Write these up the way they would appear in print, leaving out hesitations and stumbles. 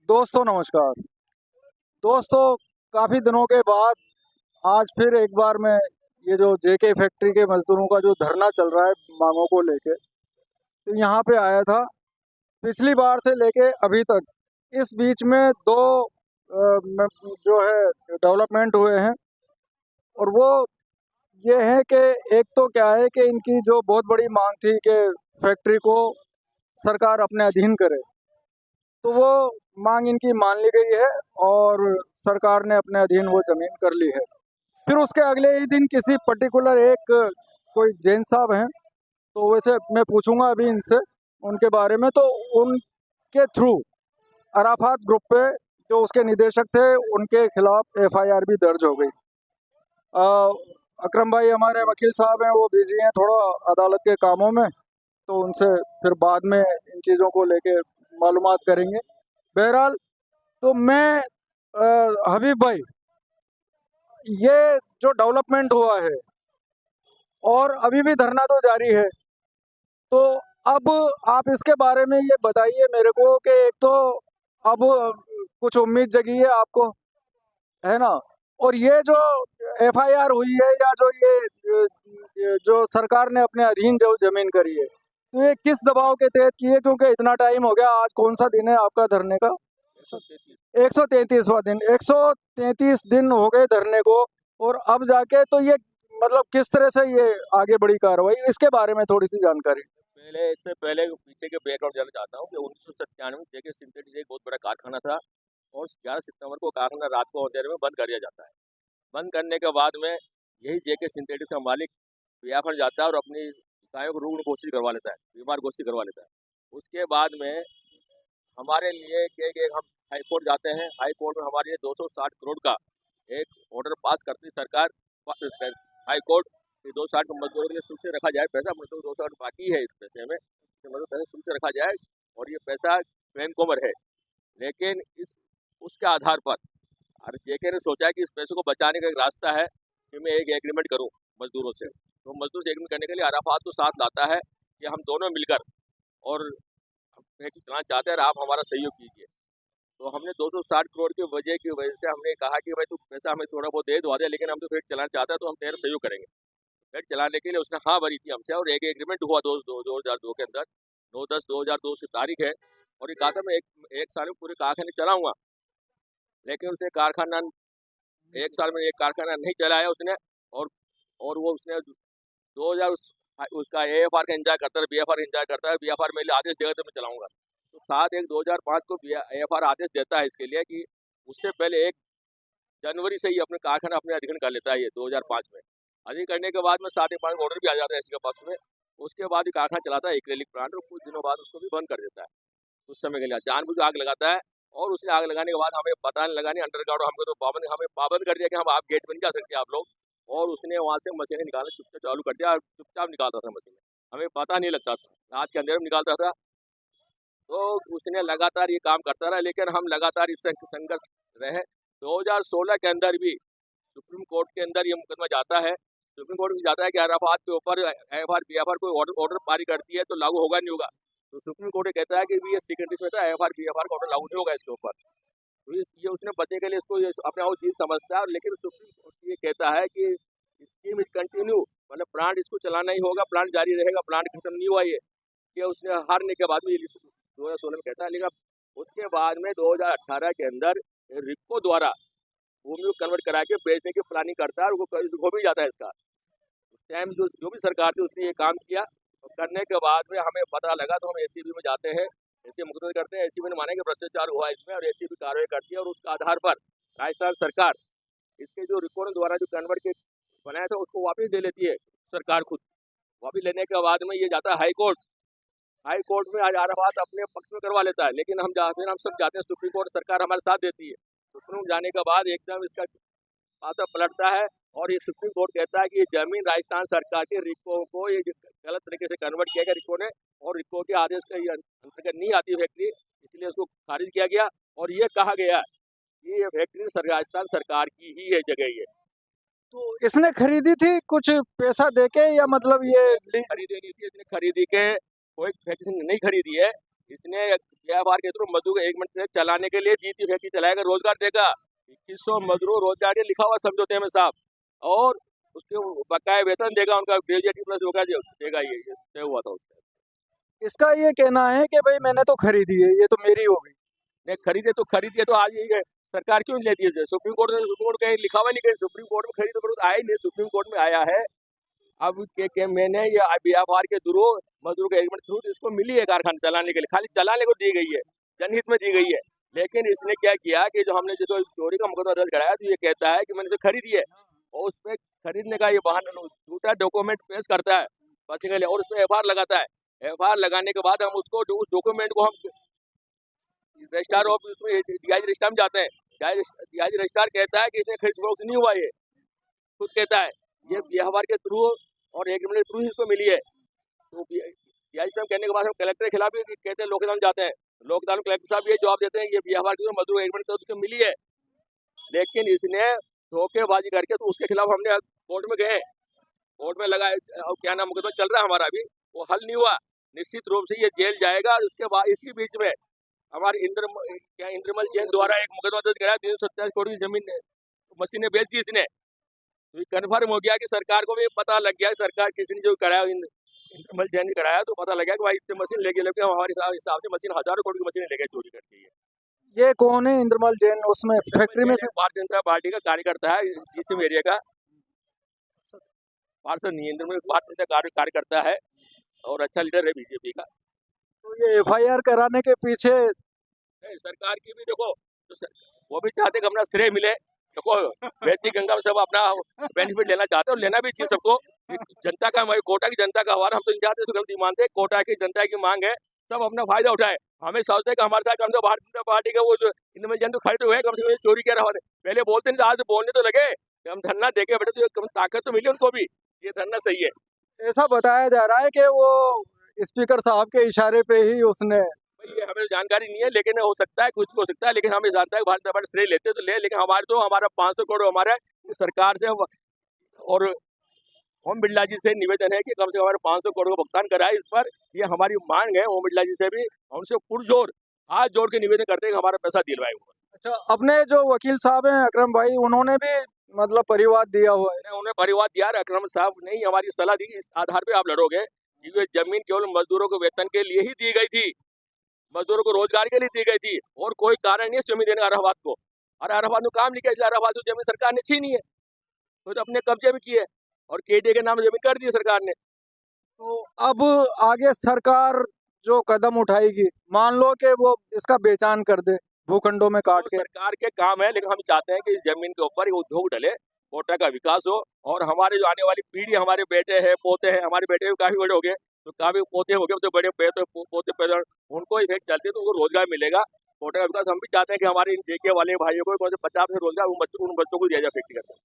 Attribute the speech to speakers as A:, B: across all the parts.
A: दोस्तों नमस्कार। दोस्तों, काफ़ी दिनों के बाद आज फिर एक बार मैं ये जो जेके फैक्ट्री के मजदूरों का जो धरना चल रहा है मांगों को लेके, तो यहाँ पे आया था। पिछली बार से लेके अभी तक इस बीच में दो जो है डेवलपमेंट हुए हैं। और वो ये है कि एक तो क्या है कि इनकी जो बहुत बड़ी मांग थी कि फैक्ट्री को सरकार अपने अधीन करे, तो वो मांग इनकी मान ली गई है और सरकार ने अपने अधीन वो ज़मीन कर ली है। फिर उसके अगले ही दिन किसी पर्टिकुलर एक कोई जैन साहब हैं, तो वैसे मैं पूछूंगा अभी इनसे उनके बारे में, तो उनके थ्रू अराफात ग्रुप पे जो उसके निदेशक थे उनके खिलाफ एफआईआर भी दर्ज हो गई। अ, अकरम भाई हमारे वकील साहब हैं, वो बिजी हैं थोड़ा अदालत के कामों में, तो उनसे फिर बाद में इन चीज़ों को लेके मालूमात करेंगे। बहरहाल, तो मैं हबीब भाई, ये जो डेवलपमेंट हुआ है और अभी भी धरना तो जारी है, तो अब आप इसके बारे में ये बताइए मेरे को कि एक तो अब कुछ उम्मीद जगी है आपको, है ना? और ये जो एफआईआर हुई है या जो ये जो सरकार ने अपने अधीन जो जमीन करी है, तो ये किस दबाव के तहत की है? क्योंकि इतना टाइम हो गया, आज कौन सा दिन है आपका धरने का? 133वां दिन। 133 दिन हो गए धरने को, और अब जाके तो ये मतलब किस तरह से ये आगे बढ़ी कार्रवाई, इसके बारे में थोड़ी सी जानकारी।
B: पहले इससे पहले पीछे के बैकग्राउंड जानना चाहता हूँ कि 1997 में जेके सिंथेटिक्स एक बहुत बड़ा कारखाना था और 11 सितंबर को कारखाना रात को अंधेरे में बंद कर दिया जाता है। बंद करने के बाद में यही जेके सिंथेटिक्स का मालिक व्यापार जाता है और अपनी इकाइयों को रुग्ण घोषित करवा लेता है, बीमार घोषित करवा लेता है। उसके बाद में हमारे लिए कि हम हाई कोर्ट जाते हैं। हाई कोर्ट में हमारे लिए 260 करोड़ का एक ऑर्डर पास करती सरकार, हाई कोर्ट कि 260 मजदूरों के लिए सुरक्षित रखा जाए पैसा। मतलब 260 बाकी है इस पैसे में, मतलब पैसा सुरक्षित रखा जाए और ये पैसा बैंकों में है। लेकिन इस उसके आधार पर जेके ने सोचा कि इस पैसे को बचाने का एक रास्ता है कि मैं एक एग्रीमेंट करूं मजदूरों से। तो मजदूर से एग्रीमेंट करने के लिए अराफात को साथ लाता है कि हम दोनों मिलकर और फैक्ट्री चलाना चाहते हैं और आप हमारा सहयोग कीजिए। तो हमने 260 करोड़ की वजह से हमने कहा कि भाई तू पैसा हमें थोड़ा बहुत दे दो, लेकिन हम तो फैक्ट्री चलाना चाहते हैं तो हम तेरा सहयोग करेंगे। फैक्ट्री चलाने के लिए उसने हाँ भरी थी हमसे और एक एग्रीमेंट हुआ 2002 के अंदर। 9/10/2002 की तारीख है और ये कहा था मैं एक साल में पूरे कारखाने चलाऊंगा। लेकिन उसने कारखाना एक साल में एक कारखाना नहीं चलाया उसने। और वो उसने 2000 उसका एएफआर का इंतजार करता है, बीएफआर इंतजार करता है। बीएफआर मेरे लिए आदेश देगा तो मैं चलाऊंगा। तो 7/1/2005 को एएफआर आदेश देता है इसके लिए कि उससे पहले 1 जनवरी से ही अपने कारखाना अपने अधीन कर लेता है ये 2005 में। अधीन करने के बाद में 7/5 का ऑर्डर भी आ जाता है इसके पक्ष में। उसके बाद ही कारखाना चलाता है एक्रेलिक प्लांट और कुछ दिनों बाद उसको भी बंद कर देता है। उस समय के लिए जानबूझ आग लगाता है और उसने आग लगाने के बाद हमें पता नहीं लगा, नहीं अंडरग्राउंड हमको तो हमें पाबंद कर दिया कि हम आप गेट पर नहीं जा सकते आप लोग। और उसने वहाँ से मशीनें निकालना चुपचाप चालू कर दिया और चुपचाप निकालता था मशीनें, हमें पता नहीं लगता था, रात के अंधेरे में निकालता था। तो उसने लगातार ये काम करता रहा, लेकिन हम लगातार इस संघर्ष रहे। 2016 के अंदर भी सुप्रीम कोर्ट के अंदर ये मुकदमा जाता है। सुप्रीम कोर्ट भी जाता है कि अराफात के ऊपर एएफआर बीएफआर कोई ऑर्डर पारी करती है तो लागू होगा नहीं होगा। तो सुप्रीम कोर्ट कहता है कि ये सिक्योरिटीज में था, एएफआर बीएफआर का ऑर्डर लागू नहीं होगा इसके ऊपर। तो ये उसने बचने के लिए इसको ये अपने आप चीज समझता है। लेकिन सुप्रीम कोर्ट ये कहता है कि स्कीम इज कंटिन्यू, मतलब प्लांट इसको चलाना ही होगा, प्लांट जारी रहेगा, प्लांट खत्म नहीं हुआ ये उसने हारने के बाद में ये 2016 में कहता है। लेकिन उसके बाद में 2018 के अंदर रिपको द्वारा भूमि को कन्वर्ट करा के बेचने की प्लानिंग करता है और वो हो भी जाता है इसका। उस टाइम जो भी सरकार थी उसने ये काम किया और करने के बाद में हमें पता लगा तो हम एसीबी में जाते हैं, ऐसे मुकदमे करते हैं। एसीबी ने माना कि भ्रष्टाचार हुआ इसमें और एसीबी कार्रवाई करती है और उसके आधार पर राजस्थान सरकार इसके जो रिकॉर्ड द्वारा जो कन्वर्ट के बनाया था उसको वापस ले लेती है सरकार खुद। वापस लेने के बाद में ये जाता है हाई कोर्ट। हाई कोर्ट में आज आराफात अपने पक्ष में करवा लेता है, लेकिन हम सब जाते हैं सुप्रीम कोर्ट, सरकार हमारे साथ देती है। सुप्रीम जाने के बाद एकदम इसका पासा पलटता है और ये सुप्रीम कोर्ट कहता है कि ये जमीन राजस्थान सरकार के रिको को ये गलत तरीके से कन्वर्ट किया गया रिको ने, और रिको के आदेश का ये अंतर्गत नहीं आती फैक्ट्री, इसलिए उसको खारिज किया गया। और ये कहा गया कि ये फैक्ट्री राजस्थान सरकार की ही है जगह ये।
A: तो इसने खरीदी थी कुछ पैसा देके, या मतलब ये
B: खरीदी नहीं थी, इसने खरीदी के कोई फैक्ट्री नहीं खरीदी है। इसने व्यापार के थ्रू मजदूर को 1 मिनट से चलाने के लिए जीती फैक्ट्री चलाएगा, रोजगार देगा। 2100 मजदूरों रोजगार के लिखा हुआ समझौते में साहब, और उसके बकाया वेतन देगा, उनका ग्रेजुएट प्लस होगा जो देगा, ये तय हुआ था उसका।
A: इसका ये कहना है कि भाई मैंने तो खरीदी है, ये तो मेरी होगी।
B: नहीं खरीदे तो आज यही है, सरकार क्यों नहीं लेती है? सुप्रीम कोर्ट कहीं लिखा हुआ नहीं, कहीं सुप्रीम कोर्ट में खरीद तो आया ही नहीं, सुप्रीम कोर्ट में आया है। अब के मैंने ये व्यापार के थ्रू मजदूर के एग्रीमेंट थ्रू इसको मिली है कारखाना चलाने के लिए, खाली चलाने को दी गई है, जनहित में दी गई है। लेकिन इसने क्या किया कि जो हमने जो चोरी का मुकदमा दर्ज कराया, तो ये कहता है कि मैंने इसे खरीदी है, और उस पर खरीदने का ये बहाना झूठा डॉक्यूमेंट पेश करता है बचने के लिए, और उस पर FIR लगाता है। FIR लगाने के बाद हम उसको उस डॉक्यूमेंट को हम रजिस्ट्रार ऑफिस में DIG रजिस्ट्रार में जाते हैं। DIG रजिस्ट्रार कहता है कि इसने खरीद फरोख्त नहीं हुआ, ये खुद कहता है ये व्यवहार के थ्रू और एग्रीमेंट के थ्रू ही इसको मिली है। तो DIG साहब कहने के बाद हम कलेक्टर के खिलाफ भी कहते हैं, लोकदान जाते हैं, लोकदान कलेक्टर साहब ये जवाब देते हैं ये व्यवहार के थ्रू मजदूर एग्रीमेंट उसको मिली है। लेकिन इसने धोखेबाजी करके तो उसके खिलाफ हमने कोर्ट में गए, कोर्ट में लगा क्या नाम मुकदमा चल रहा है हमारा, अभी वो हल नहीं हुआ। निश्चित रूप से ये जेल जाएगा। उसके बाद इसी बीच में हमारे इंद्रमल जैन द्वारा एक मुकदमा दर्ज कराया, 327 करोड़ की जमीन मशीनें बेच दी इसने। तो ये कन्फर्म हो गया कि सरकार को भी पता लग गया, सरकार किसी ने जो कराया इंद्रमल जैन ने कराया, तो पता लग गया कि भाई इतने मशीन लेके हमारे हिसाब से मशीन हजारों करोड़ की मशीनें लेके चोरी करती है।
A: ये कौन है इंद्रमल जैन? उसमें फैक्ट्री में
B: भारतीय जनता पार्टी का कार्यकर्ता है, जिसम एरिया का पार्षद नहीं है, इंद्रमल भारतीय जनता कार्यकर्ता है और अच्छा लीडर है बीजेपी का।
A: तो ये FIR कराने के पीछे
B: सरकार की भी देखो, तो वो भी चाहते कि अपना श्रेय मिले। देखो वैदिक गंगा में सब अपना बेनिफिट लेना चाहते हैं, और लेना भी चाहिए सबको। जनता का कोटा की जनता का आवार, हम तो इन जाते गलती मानते, कोटा की जनता की मांग है, सब अपना फायदा उठाए। हमें सोचते कि हमारे साथ हम तो भारतीय जनता पार्टी का वो जो इंद्रमल जैन तो खड़े हुए कम से कम चोरी क्या रहा, पहले बोलते नहीं, आज बोलने तो लगे कि हम धरना देके बैठे, तो कम ताकत तो मिली उनको भी, ये धरना सही है।
A: ऐसा बताया जा रहा है कि वो स्पीकर साहब के इशारे पे ही उसने,
B: ये हमें जानकारी नहीं है, लेकिन हो सकता है, कुछ भी हो सकता है, लेकिन हमें जानता है भारतीय जनता पार्टी श्रेय लेते तो ले, लेकिन हमारा 500 करोड़ हमारा सरकार से और ओम बिरला जी से निवेदन है कि कम से कम हमारे 500 करोड़ का भुगतान कराए। इस पर ये हमारी मांग है, ओम बिरला जी से भी उनसे पुरजोर हाथ जोड़ के निवेदन करते हैं कि हमारा पैसा दिलवाए।
A: अच्छा, अपने जो वकील साहब हैं अकरम भाई, उन्होंने भी मतलब परिवाद दिया हुआ है?
B: उन्हें परिवाद दिया, अकरम साहब ने हमारी सलाह दी, इस आधार पे आप लड़ोगे कि ये जमीन केवल मजदूरों को वेतन के लिए ही दी गई थी, मजदूरों को रोजगार के लिए दी गई थी, और कोई कारण नहीं है जमीन देने अरहबाद को। और अरहबाद में काम नहीं किया, इसलिए अरहबाद जमीन सरकार ने छीनी है, तो अपने कब्जे में की है, और KTA के नाम जमीन कर दी सरकार ने।
A: तो अब आगे सरकार जो कदम उठाएगी, मान लो कि वो इसका बेचान कर दे भूखंडों में काट के,
B: सरकार के काम है, लेकिन हम चाहते हैं कि इस जमीन के ऊपर उद्योग डले, कोटा का विकास हो, और हमारे जो आने वाली पीढ़ी, हमारे बेटे हैं, पोते हैं, हमारे बेटे भी काफी बड़े हो गए, तो काफी पोते हो गए, तो बड़े पोते पैदा, उनको इफेक्ट चलते तो उनको रोजगार मिलेगा, कोटा का विकास। हम भी चाहते हैं कि हमारे इन JK वाले भाइयों को 50 से रोजगार उन बच्चों को दिया जाए फैक्ट्री करके।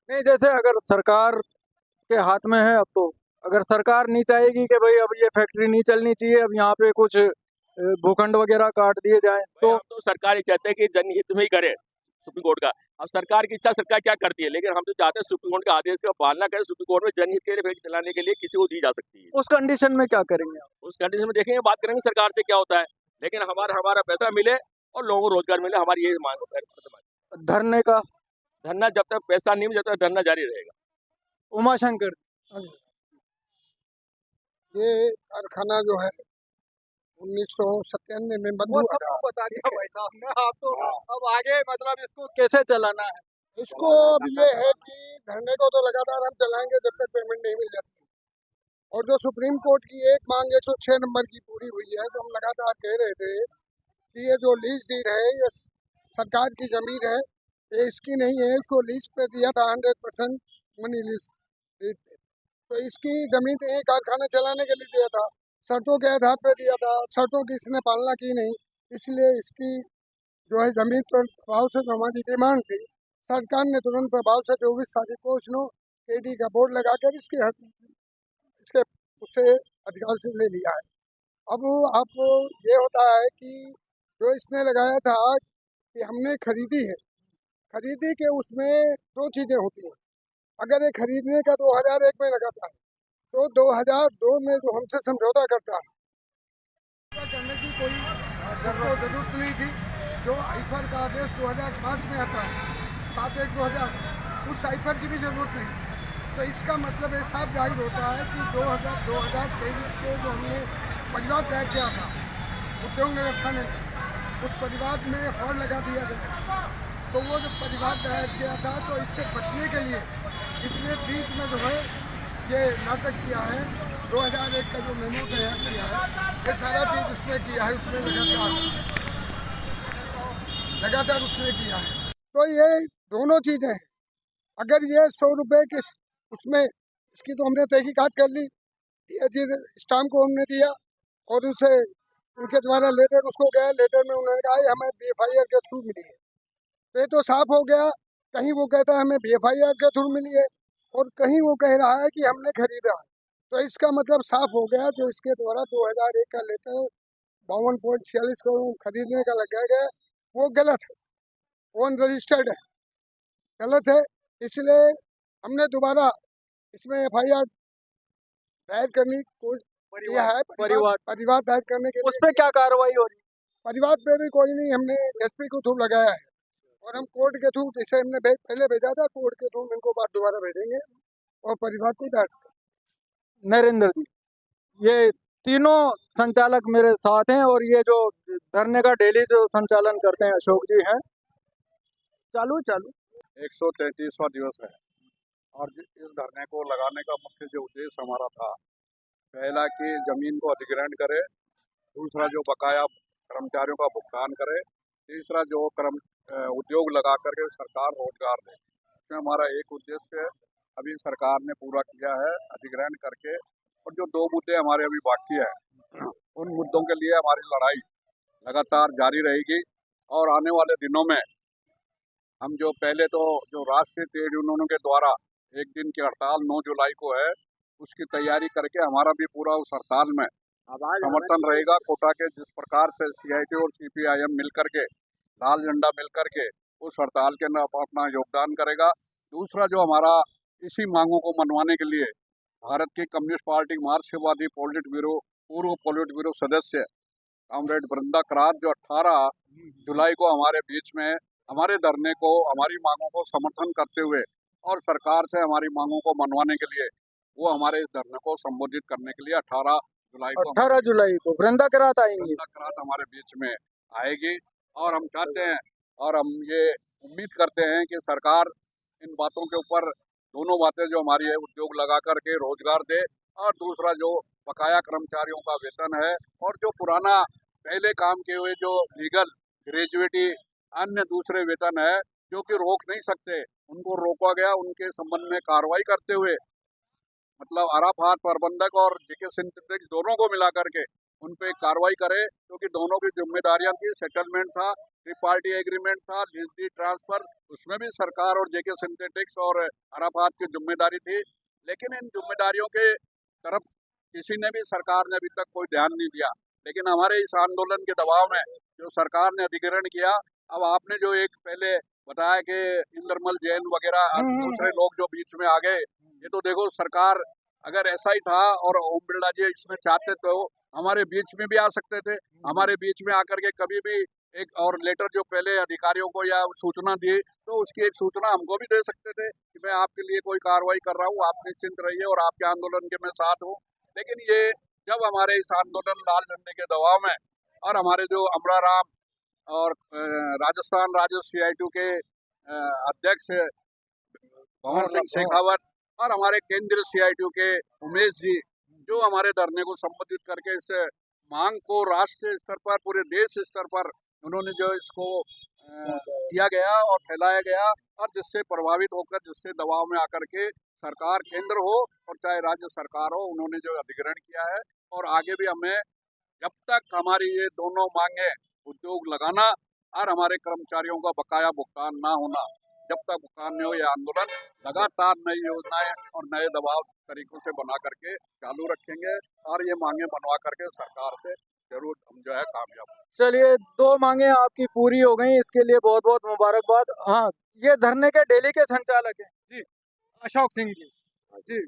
A: नहीं, जैसे अगर सरकार के हाथ में है अब, तो अगर सरकार नहीं चाहेगी कि भाई अब ये फैक्ट्री नहीं चलनी चाहिए, अब यहाँ पे कुछ भूखंड वगैरह काट दिए जाएं, तो
B: सरकार ये चाहते हैं कि जनहित में ही करे सुप्रीम कोर्ट का। अब सरकार की इच्छा सरकार क्या करती है, लेकिन हम तो चाहते हैं सुप्रीम कोर्ट के आदेश का पालना करें, सुप्रीम कोर्ट में जनहित के लिए फैक्ट्री चलाने के लिए किसी को दी जा सकती है।
A: उस कंडीशन में क्या करेंगे आप?
B: उस कंडीशन में देखेंगे, बात करेंगे सरकार से क्या होता है, लेकिन हमारा पैसा मिले और लोगों को रोजगार मिले, हमारी यही मांग है।
A: धरने का
B: धरना जब तक पैसा नहीं मिले, जब तक धरना जारी रहेगा।
A: उमाशंकर,
C: ये कारखाना जो है 1997 में बंद
A: वो
C: हुआ
A: सबको
C: था।
A: बता दिया भाई साहब ने, आप तो अब आगे मतलब इसको कैसे चलाना है?
C: इसको अब ये है कि धरने को तो लगातार हम चलाएंगे जब तक पेमेंट नहीं मिल जाती। और जो सुप्रीम कोर्ट की एक मांग 106 नंबर की पूरी हुई है, जो हम लगातार कह रहे थे कि ये जो लीज डीड है, ये सरकार की जमीन है, ये इसकी नहीं है, इसको लीज पे दिया था 100% मनी लीज डीड पे। तो इसकी जमीन पे कारखाना चलाने के लिए दिया था, शर्तों के आधार पर दिया था, शर्तों की इसने पालना की नहीं, इसलिए इसकी जो है जमीन तुरंत प्रभाव से, जो हमारी डिमांड थी, सरकार ने तुरंत प्रभाव से 24 तारीख को उसने KD का बोर्ड लगाकर इसके उससे अधिकार से ले लिया है। अब आपको ये होता है कि जो इसने लगाया था कि हमने खरीदी है, खरीदी के उसमें दो चीज़ें होती हैं। अगर ये खरीदने का 2001 में लगाता है, तो 2002 में जो हमसे समझौता करता है, करने की कोई उसको जरूरत नहीं थी। जो आईफर का आदेश 2005 में आता है 7/1/2000, उस आईफर की भी जरूरत नहीं। तो इसका मतलब ये साफ जाहिर होता है कि 2023 के जो हमने परिवाद तय किया था उद्योग नगर थाने में, उस परिवाद में फॉर लगा दिया गया। तो वो जो परिवाद तय किया था, तो इससे बचने के लिए इसने बीच में जो है ये नाटक किया है। 2001 का जो मेमो तैयार किया है, ये सारा चीज़ उसने किया है, उसमें लगातार उसने किया है। तो ये दोनों चीज़ें हैं। अगर ये 100 रुपये की उसमें इसकी तो हमने तहकीकात कर ली, डीआईजी स्टाम्प को हमने दिया और उनसे उनके द्वारा लेटर उसको गया। लेटर में उन्होंने कहा हमें BFIR के थ्रू मिली है। तो ये तो साफ हो गया, कहीं वो कहता है हमें BFIR के थ्रू मिली है और कहीं वो कह रहा है कि हमने खरीदा। तो इसका मतलब साफ हो गया, जो इसके द्वारा 2001 का लेटर 52.46 करोड़ खरीदने का लगाया गया वो गलत है, वो अनरजिस्टर्ड है, गलत है। इसलिए हमने दोबारा इसमें FIR दायर करने को किया है, परिवाद दायर करने के लिए।
A: उस पर क्या कार्रवाई हो रही है?
C: परिवाद पे भी कोई नहीं, हमने SP को थ्रू लगाया है और हम कोर्ट के थ्रू, जैसे हमने पहले भेजा था, कोर्ट के थ्रू इनको बात दोबारा भेजेंगे और परिवाद को दायर।
A: नरेंद्र जी, ये तीनों संचालक मेरे साथ हैं और ये जो धरने का डेली जो संचालन करते हैं अशोक जी हैं। चालू
D: 133वां दिवस है और इस धरने को लगाने का मुख्य जो उद्देश्य हमारा था, पहला कि जमीन को अधिग्रहण करे, दूसरा जो बकाया कर्मचारियों का भुगतान करे, तीसरा जो उद्योग लगा करके सरकार रोजगार दे। इसमें हमारा एक उद्देश्य अभी सरकार ने पूरा किया है अधिग्रहण करके, और जो 2 मुद्दे हमारे अभी बाकी है उन मुद्दों के लिए हमारी लड़ाई लगातार जारी रहेगी। और आने वाले दिनों में हम जो पहले तो जो राष्ट्रीय ट्रेड यूनियनों के द्वारा एक दिन की हड़ताल 9 जुलाई को है, उसकी तैयारी करके हमारा भी पूरा उस हड़ताल में समर्थन रहेगा। कोटा के जिस प्रकार से CIT और CPIM मिलकर के, लाल झंडा मिलकर के उस हड़ताल के अंदर अपना योगदान करेगा। दूसरा जो हमारा इसी मांगों को मनवाने के लिए भारत की कम्युनिस्ट पार्टी मार्क्सवादी पोलिट ब्यूरो पूर्व पोलिट ब्यूरो सदस्य कॉमरेड वृंदा करात, जो 18 जुलाई को हमारे बीच में हमारे धरने को, हमारी मांगों को समर्थन करते हुए और सरकार से हमारी मांगों को मनवाने के लिए वो हमारे इस धरने को संबोधित करने के लिए 18 जुलाई को
A: वृंदा करात आएंगी।
D: वृंदा करात हमारे बीच में आएगी और हम चाहते हैं और हम ये उम्मीद करते हैं कि सरकार इन बातों के ऊपर, दोनों बातें जो हमारी है, उद्योग लगा करके रोजगार दे और दूसरा जो बकाया कर्मचारियों का वेतन है और जो पुराना पहले काम किए हुए जो लीगल ग्रेजुएटी अन्य दूसरे वेतन है जो कि रोक नहीं सकते, उनको रोका गया, उनके संबंध में कार्रवाई करते हुए मतलब अराफात प्रबंधक और JK सिंथेटिक्स दोनों को मिला करके उन पे कार्रवाई करे, क्योंकि दोनों की जिम्मेदारियां थी। सेटलमेंट था, ट्रिपार्टी एग्रीमेंट था, लीज ट्रांसफर, उसमें भी सरकार और JK सिंथेटिक्स और अराफात की जिम्मेदारी थी। लेकिन इन जिम्मेदारियों के तरफ किसी ने भी, सरकार ने अभी तक कोई ध्यान नहीं दिया। लेकिन हमारे इस आंदोलन के दबाव में जो सरकार ने अधिग्रहण किया, अब आपने जो एक पहले बताया कि इंद्रमल जैन वगैरह दूसरे लोग जो बीच में आ गए, ये तो देखो सरकार अगर ऐसा ही था और ओम बिरला जी इसमें चाहते तो हमारे बीच में भी आ सकते थे। हमारे बीच में आकर के कभी भी एक और लेटर जो पहले अधिकारियों को या सूचना दी, तो उसकी एक सूचना हमको भी दे सकते थे कि मैं आपके लिए कोई कार्रवाई कर रहा हूँ, आप निश्चिंत रहिए और आपके आंदोलन के मैं साथ हूँ। लेकिन ये जब हमारे इस आंदोलन लाल झंडे के दबाव में और हमारे जो अमराराम और राजस्थान राज्य CIT के अध्यक्ष भंवर सिंह शेखावत और हमारे केंद्रीय CIT के उमेश जी, जो हमारे धरने को संबोधित करके इस मांग को राष्ट्रीय स्तर पर, पूरे देश स्तर पर उन्होंने जो इसको किया गया और फैलाया गया, और जिससे प्रभावित होकर, जिससे दबाव में आकर के सरकार केंद्र हो और चाहे राज्य सरकार हो, उन्होंने जो अधिग्रहण किया है। और आगे भी हमें जब तक हमारी ये दोनों मांगे, उद्योग लगाना और हमारे कर्मचारियों का बकाया भुगतान ना होना, जब तक भुगतान नहीं हो, ये आंदोलन लगातार नई योजनाएं और नए दबाव तरीकों से बना करके चालू रखेंगे और ये मांगे बनवा करके सरकार से जरूर हम जो है कामयाब।
A: चलिए, 2 मांगे आपकी पूरी हो गई, इसके लिए बहुत बहुत मुबारकबाद। हाँ, ये धरने के डेली के संचालक हैं जी, अशोक सिंह जी।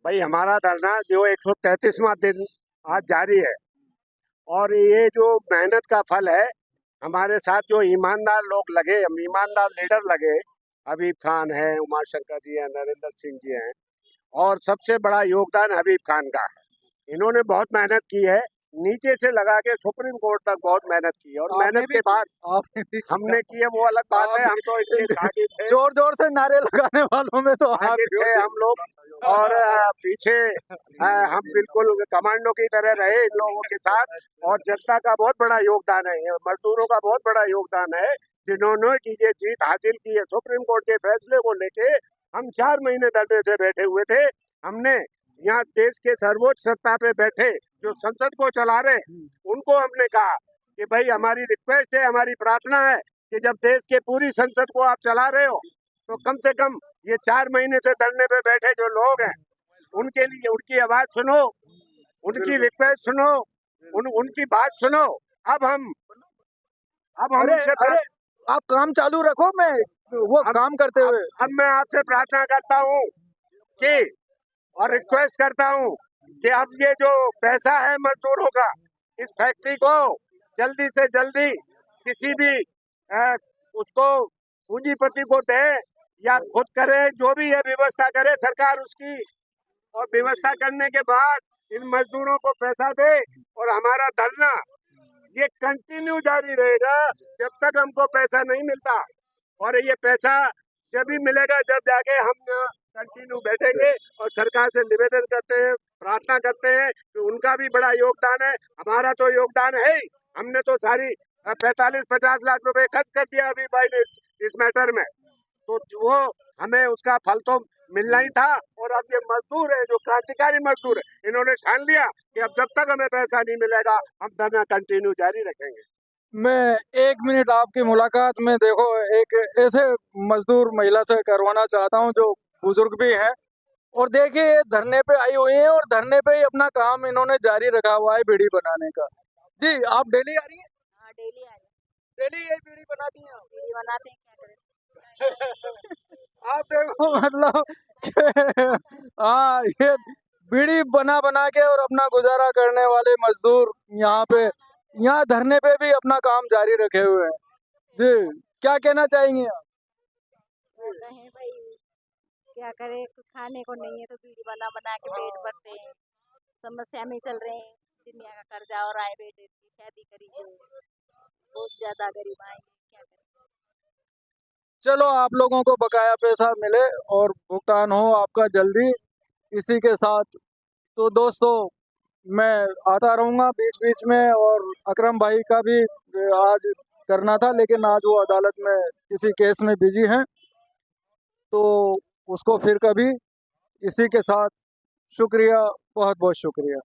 E: भाई हमारा धरना जो 133वां दिन आज जारी है और ये जो मेहनत का फल है, हमारे साथ जो ईमानदार लोग लगे, ईमानदार लीडर लगे, हबीब खान है, उमाशंकर जी हैं, नरेंद्र सिंह जी हैं, और सबसे बड़ा योगदान हबीब खान का है। इन्होंने बहुत मेहनत की है, नीचे से लगा के सुप्रीम कोर्ट तक बहुत मेहनत की है, और मेहनत के बाद
A: आपने भी
E: हमने की है वो अलग बात है। हम तो इनके आगे थे,
A: जोर जोर से नारे लगाने वालों में तो आप
E: आगे
A: भी
E: थे
A: हो।
E: हम लोग, और पीछे हम बिल्कुल कमांडो की तरह रहे इन लोगों के साथ। और जनता का बहुत बड़ा योगदान है, ये मजदूरों का बहुत बड़ा योगदान है, जिन्होंने की ये जीत हासिल की है। सुप्रीम कोर्ट के फैसले को लेके हम 4 महीने धरने से बैठे हुए थे। हमने यहाँ देश के सर्वोच्च सत्ता पे बैठे जो संसद को चला रहे, उनको हमने कहा कि भाई हमारी रिक्वेस्ट है, हमारी प्रार्थना है कि जब देश के पूरी संसद को आप चला रहे हो, तो कम से कम ये 4 महीने से धरने पे बैठे जो लोग हैं, उनके लिए उनकी आवाज सुनो, उनकी रिक्वेस्ट सुनो, उनकी बात सुनो। अब हम
A: अरे
E: उनसे
A: अरे आप काम चालू रखो, मैं वो काम करते हुए
E: अब मैं आपसे प्रार्थना करता हूँ कि और रिक्वेस्ट करता हूँ कि अब ये जो पैसा है मजदूरों का, इस फैक्ट्री को जल्दी से जल्दी किसी भी उसको पूंजीपति को दे या खुद करे, जो भी है व्यवस्था करे सरकार उसकी, और व्यवस्था करने के बाद इन मजदूरों को पैसा दे, और हमारा धरना ये कंटिन्यू जारी रहेगा जब तक हमको पैसा नहीं मिलता। और ये पैसा जब भी मिलेगा, जब जाके हम कंटिन्यू बैठेंगे और सरकार से निवेदन करते हैं, प्रार्थना करते हैं कि उनका भी बड़ा योगदान है, हमारा तो योगदान है ही। हमने तो सारी 45-50 लाख रुपए खर्च कर दिया अभी भाई ने इस मैटर में, तो वो हमें उसका फल तो मिलना ही था। और अब ये मजदूर है, जो क्रांतिकारी मजदूर है, इन्होंने ठान लिया कि अब जब तक हमें पैसा नहीं मिलेगा हम धरना कंटिन्यू जारी रखेंगे।
A: मैं 1 मिनट आपकी मुलाकात में देखो एक ऐसे मजदूर महिला से करवाना चाहता हूं जो बुजुर्ग भी हैं, और देखिए ये धरने पे आई हुई हैं और धरने पे ही अपना काम इन्होंने जारी रखा हुआ है बीड़ी बनाने का। जी आप डेली आ रही हैं?
F: हाँ डेली आ रहे
A: डेली यही बीड़ी बनाती हैं आप?
F: बीड़ी बनाते हैं, क्या करें।
A: आप देखो मतलब हाँ, ये बीड़ी बना बना के और अपना गुजारा करने वाले मजदूर यहाँ धरने पे भी अपना काम जारी रखे हुए हैं। जी क्या कहना चाहेंगे आप?
F: वो कहें भाई क्या करें, कुछ खाने को नहीं है तो बीड़ी बना बना के पेट भरते हैं। समस्या में चल रहे हैं, दुनिया का कर्जा और आए, बेटे की शादी करी जो बहुत ज्यादा गरीब आए, क्या करें।
A: चलो आप लोगों को बकाया पैसा मिले और भुगतान हो आपका जल्दी। इसी के साथ तो दोस्तों मैं आता रहूँगा बीच बीच में, और अकरम भाई का भी आज करना था लेकिन आज वो अदालत में किसी केस में बिजी हैं, तो उसको फिर कभी। इसी के साथ शुक्रिया, बहुत बहुत शुक्रिया।